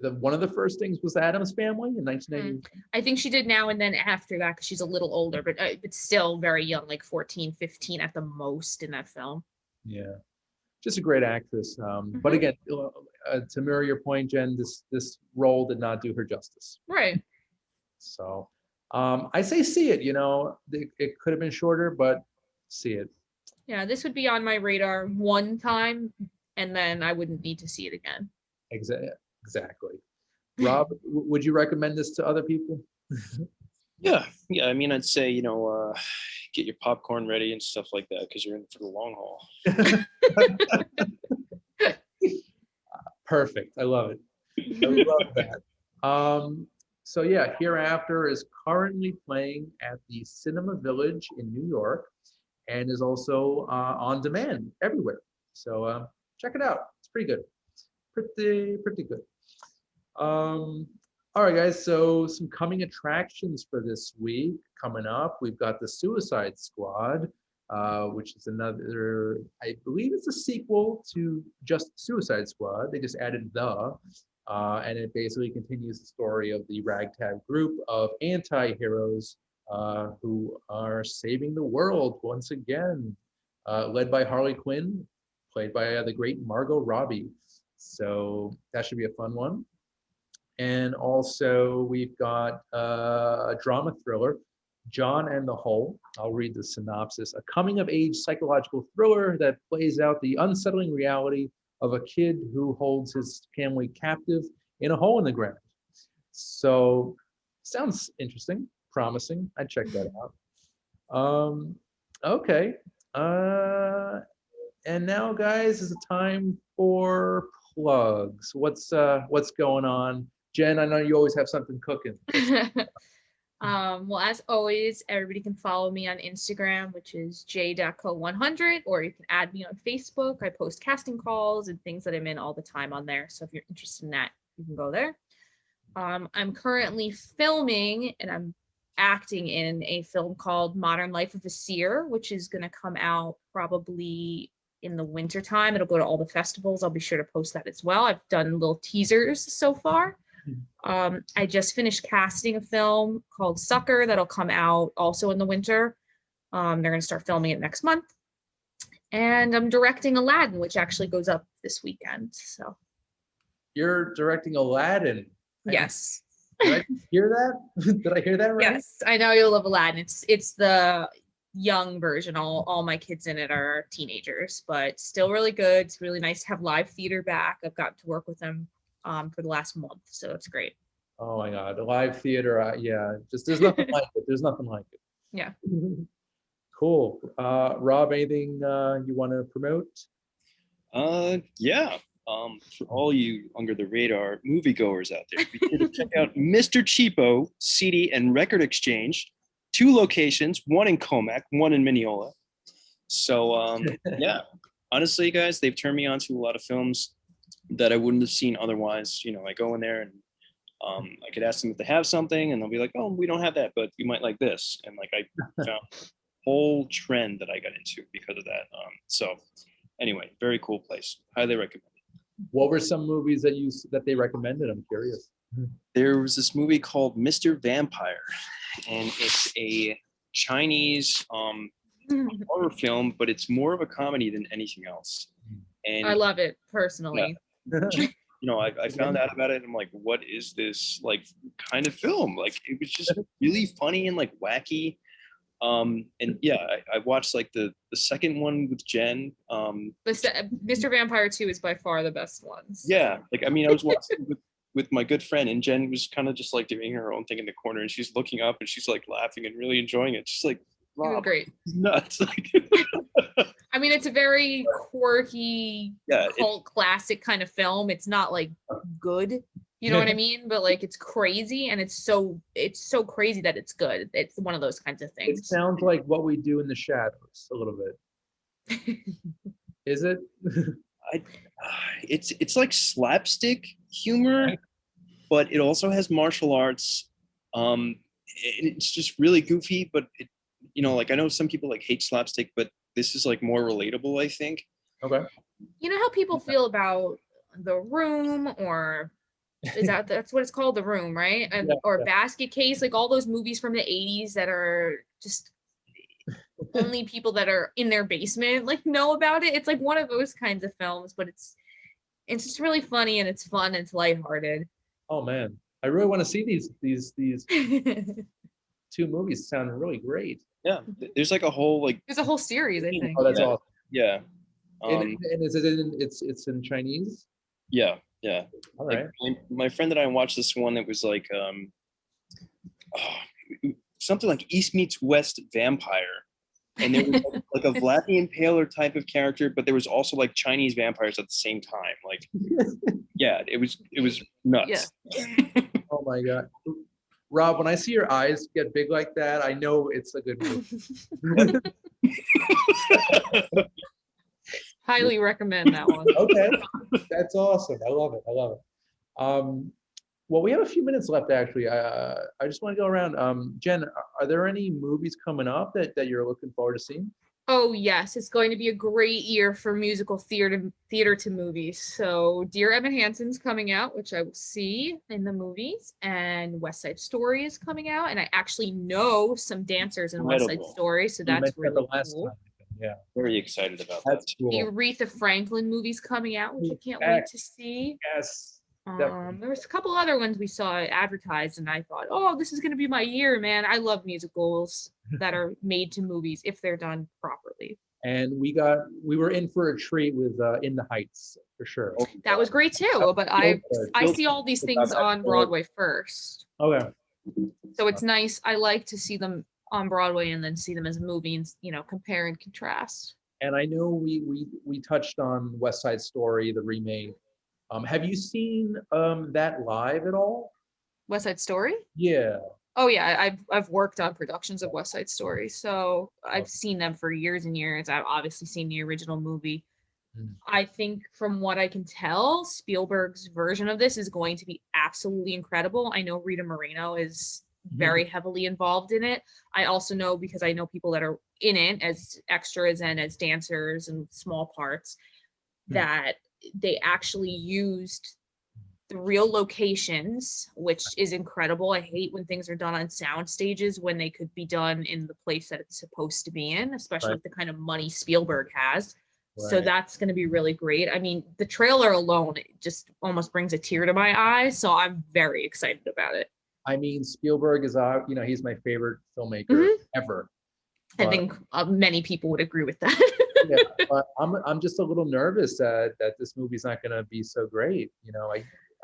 one of the first things was the Addams Family in 1980. I think she did Now and Then after that because she's a little older, but still very young, like 14, 15 at the most in that film. Yeah, just a great actress. But again, to mirror your point, Jen, this role did not do her justice. Right. So I say see it. It could have been shorter, but see it. Yeah, this would be on my radar one time, and then I wouldn't need to see it again. Exactly. Rob, would you recommend this to other people? Yeah. I mean, I'd say get your popcorn ready and stuff like that because you're in for the long haul. Perfect. I love it. I love that. So yeah, Hereafter is currently playing at the Cinema Village in New York and is also on demand everywhere. So check it out. It's pretty good. Pretty good. All right, guys. So some coming attractions for this week coming up. We've got the Suicide Squad, which is another, I believe it's a sequel to just Suicide Squad. They just added and it basically continues the story of the ragtag group of anti-heroes who are saving the world once again, led by Harley Quinn, played by the great Margot Robbie. So that should be a fun one. And also we've got a drama thriller, John and the Hole. I'll read the synopsis. A coming-of-age psychological thriller that plays out the unsettling reality of a kid who holds his family captive in a hole in the ground. So sounds interesting, promising. I'd check that out. Okay. And now, guys, is the time for plugs. What's going on? Jen, I know you always have something cooking. Well, as always, everybody can follow me on Instagram, which is j.co100, or you can add me on Facebook. I post casting calls and things that I'm in all the time on there. So if you're interested in that, you can go there. I'm currently filming and I'm acting in a film called Modern Life of a Seer, which is going to come out probably in the winter time. It'll go to all the festivals. I'll be sure to post that as well. I've done little teasers so far. I just finished casting a film called Sucker that'll come out also in the winter. They're going to start filming it next month. And I'm directing Aladdin, which actually goes up this weekend. So you're directing Aladdin? Yes. Did I hear that? Did I hear that right? Yes, I know you'll love Aladdin. It's the young version. All my kids in it are teenagers, but still really good. It's really nice to have live theater back. I've gotten to work with them for the last month, so it's great. Oh my God, the live theater, yeah, just there's nothing like it. There's nothing like it. Yeah. Cool. Rob, anything you want to promote? Yeah. For all you under the radar moviegoers out there, be sure to check out Mr. Cheapo CD and Record Exchange. 2 locations, one in Comac, one in Mineola. So yeah, honestly, guys, they've turned me on to a lot of films that I wouldn't have seen otherwise. I go in there and I could ask them if they have something, and they'll be like, "Oh, we don't have that, but you might like this." And like I found a whole trend that I got into because of that. So anyway, very cool place. Highly recommend it. What were some movies that they recommended? I'm curious. There was this movie called Mr. Vampire, and it's a Chinese horror film, but it's more of a comedy than anything else. And I love it personally. Yeah. I found out about it. And I'm like, what is this like kind of film? Like, it was just really funny and like wacky. And yeah, I watched like the second one with Jen. Mr. Vampire 2 is by far the best ones. Yeah, like I mean, I was watching with my good friend, and Jen was kind of just like doing her own thing in the corner, and she's looking up and she's like laughing and really enjoying it. She's like, "Rob, great, nuts!" Like, I mean, it's a very quirky cult classic kind of film. It's not like good, you know what I mean? But like, it's crazy, and it's so crazy that it's good. It's one of those kinds of things. It sounds like What We Do in the Shadows a little bit. Is it? It's like slapstick humor, but it also has martial arts. It's just really goofy, but it, like I know some people like hate slapstick, but this is like more relatable, I think. Okay. You know how people feel about The Room, or that's what it's called, The Room, right? And or Basket Case, like all those movies from the 80s that are just only people that are in their basement like know about it. It's like one of those kinds of films, but it's just really funny and it's fun and it's lighthearted. Oh man, I really want to see these two movies. Sound really great. Yeah, there's like a whole like There's a whole series, I think. Oh, that's Yeah. awesome. yeah. And is it in it's in Chinese? Yeah. All Like right. my friend and I watched this one that was like something like East meets West vampire. And there was like a Vlad the Impaler type of character, but there was also like Chinese vampires at the same time. Like, yeah, it was nuts. Oh my God. Rob, when I see your eyes get big like that, I know it's a good movie. Highly recommend that one. Okay, that's awesome. I love it. I love it. Well, we have a few minutes left, actually. I just want to go around. Jen, are there any movies coming up that you're looking forward to seeing? Oh yes, it's going to be a great year for musical theater to movies. So Dear Evan Hansen's coming out, which I will see in the movies, and West Side Story is coming out, and I actually know some dancers in West Side Incredible. Story, so You that's mentioned that really the last cool. time. Yeah, Very excited about that's that. The cool. Aretha Franklin movie's coming out, which I can't wait to see. Yes. Definitely. There was a couple other ones we saw advertised, and I thought, oh, this is going to be my year, man. I love musicals that are made to movies if they're done properly. And we were in for a treat with In the Heights for sure. That was great too, but I see all these things on Broadway first. Okay. So it's nice. I like to see them on Broadway and then see them as a movie and, compare and contrast. And I know we touched on West Side Story, the remake. Have you seen that live at all? West Side Story? Yeah. Oh yeah, I've worked on productions of West Side Story, so I've seen them for years and years. I've obviously seen the original movie. I think from what I can tell, Spielberg's version of this is going to be absolutely incredible. I know Rita Moreno is very heavily involved in it. I also know, because I know people that are in it as extras and as dancers and small parts, that they actually used the real locations, which is incredible. I hate when things are done on sound stages when they could be done in the place that it's supposed to be in, especially with the kind of money Spielberg has. So that's going to be really great. I mean, the trailer alone just almost brings a tear to my eye. So I'm very excited about it. I mean, Spielberg is, he's my favorite filmmaker ever. I think many people would agree with that. Yeah, but I'm just a little nervous that this movie's not going to be so great.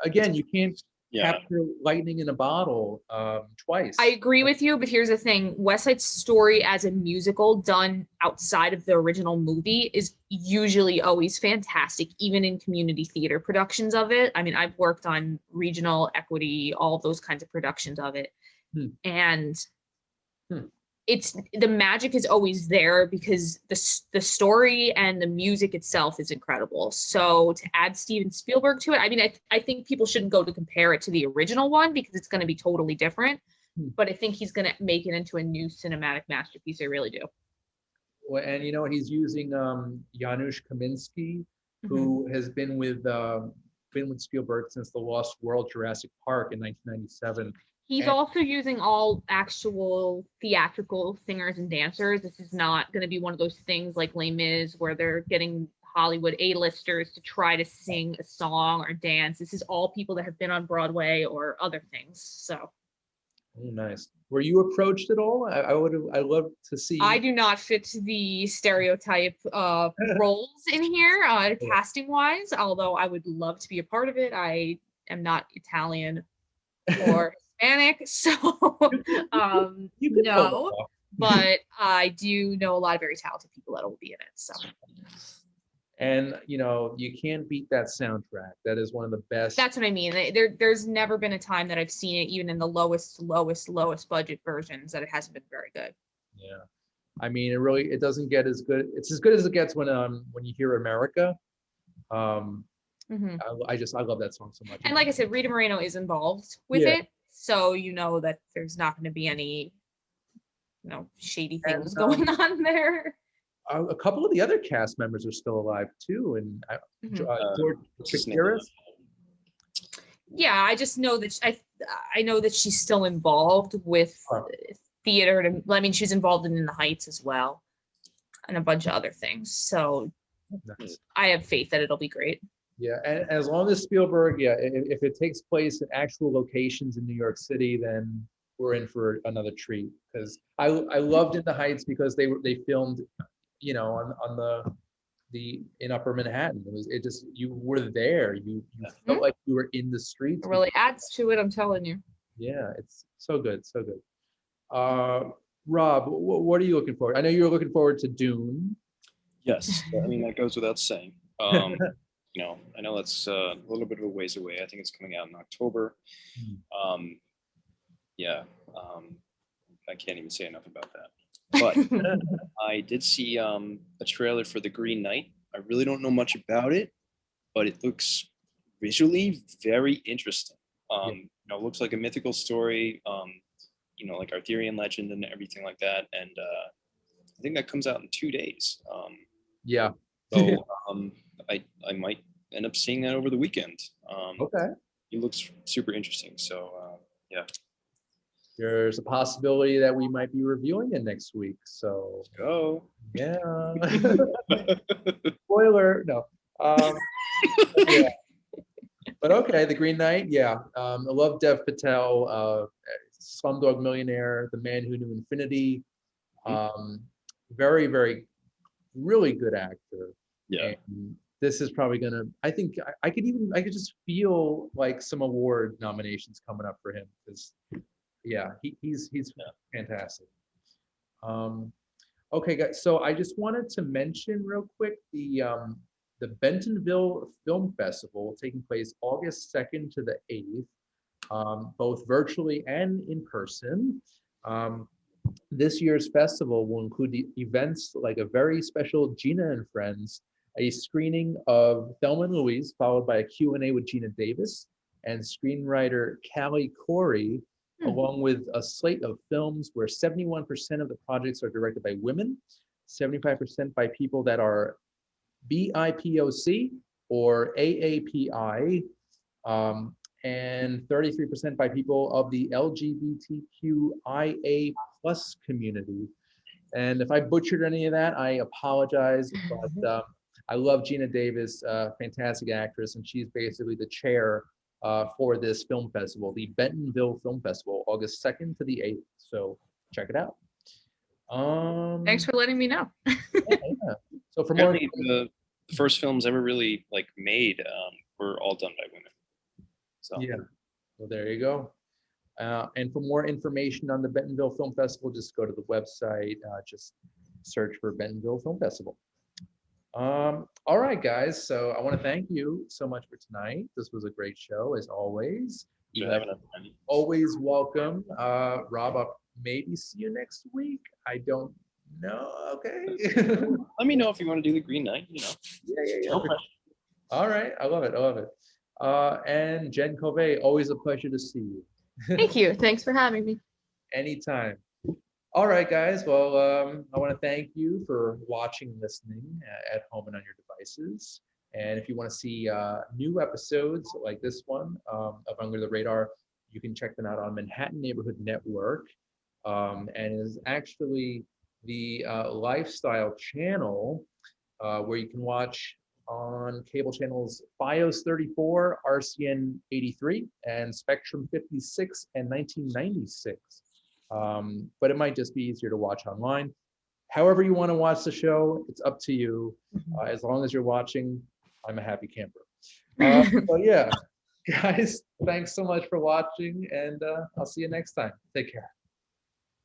Again, you can't capture lightning in a bottle twice. I agree with you, but here's the thing. West Side Story as a musical done outside of the original movie is usually always fantastic, even in community theater productions of it. I mean, I've worked on regional equity, all those kinds of productions of it. And it's the magic is always there because the story and the music itself is incredible. So to add Steven Spielberg to it, I mean, I think people shouldn't go to compare it to the original one because it's going to be totally different. But I think he's going to make it into a new cinematic masterpiece. I really do. Well, and he's using Janusz Kaminski, who has been with Spielberg since The Lost World, Jurassic Park in 1997. He's also using all actual theatrical singers and dancers. This is not going to be one of those things like Les Mis where they're getting Hollywood A-listers to try to sing a song or dance. This is all people that have been on Broadway or other things. So. Oh, nice. Were you approached at all? I'd love to see. I do not fit the stereotype roles in here, casting wise, although I would love to be a part of it. I am not Italian or Hispanic, so no, but I do know a lot of very talented people that will be in it. So. And you can't beat that soundtrack. That is one of the best. That's what I mean. There's never been a time that I've seen it, even in the lowest budget versions, that it hasn't been very good. Yeah, I mean, it doesn't get as good. It's as good as it gets when you hear America. I love that song so much. And like I said, Rita Moreno is involved with it, so that there's not going to be any, shady things going on there. A couple of the other cast members are still alive too, and George Chakiris. Yeah, I just know that I know that she's still involved with theater. I mean, she's involved in the Heights as well. and a bunch of other things. So Nice. I have faith that it'll be great. Yeah, and as long as Spielberg, yeah, if it takes place in actual locations in New York City, then we're in for another treat. Because I loved In the Heights because they filmed, on the in Upper Manhattan. It just, you were there. You felt like you were in the streets. It really adds to it, I'm telling you. Yeah, it's so good, so good. Rob, what are you looking forward? I know you're looking forward to Dune. Yes, I mean that goes without saying. I know that's a little bit of a ways away. I think it's coming out in October. Yeah, I can't even say enough about that. But I did see a trailer for The Green Knight. I really don't know much about it, but it looks visually very interesting. It looks like a mythical story, like Arthurian legend and everything like that. And I think that comes out in 2 days. Yeah. So I might end up seeing that over the weekend. Okay. It looks super interesting. So yeah. There's a possibility that we might be reviewing it next week. So Go. yeah. Spoiler, no. Yeah. But okay, The Green Knight, yeah. I love Dev Patel, Slumdog Millionaire, The Man Who Knew Infinity. Very, very, really good actor. Yeah. And this is probably gonna, I think I could just feel like some award nominations coming up for him, because yeah, he's fantastic. Okay, guys, so I just wanted to mention real quick the Bentonville Film Festival taking place August 2nd to the 8th, both virtually and in person. This year's festival will include the events like a very special Gina and Friends, a screening of Thelma and Louise, followed by a Q&A with Gina Davis and screenwriter Callie Corey, along with a slate of films where 71% of the projects are directed by women, 75% by people that are BIPOC or AAPI, and 33% by people of the LGBTQIA plus community. And if I butchered any of that, I apologize, but I love Gina Davis, fantastic actress, and she's basically the chair for this film festival, the Bentonville Film Festival, August 2nd to the 8th. So check it out. Thanks for letting me know. Yeah. So for more, the first films ever really made were all done by women. So yeah, well, there you go. And for more information on the Bentonville Film Festival, just go to the website, just search for Bentonville Film Festival. All right, guys. So I want to thank you so much for tonight. This was a great show, as always. Always welcome. Rob, I'll maybe see you next week. I don't know. Okay. Let me know if you want to do The Green Knight. Yeah. Okay. All right. I love it. And Jen Cove, always a pleasure to see you. Thank you. Thanks for having me. Anytime. All right, guys. Well, I want to thank you for watching and listening at home and on your devices. And if you want to see new episodes like this one of Under the Radar, you can check them out on Manhattan Neighborhood Network. And it is actually the lifestyle channel where you can watch on cable channels FiOS 34, RCN 83, and Spectrum 56 and 1996. But it might just be easier to watch online. However you want to watch the show, it's up to you. As long as you're watching, I'm a happy camper. So yeah, guys, thanks so much for watching, and I'll see you next time. Take care.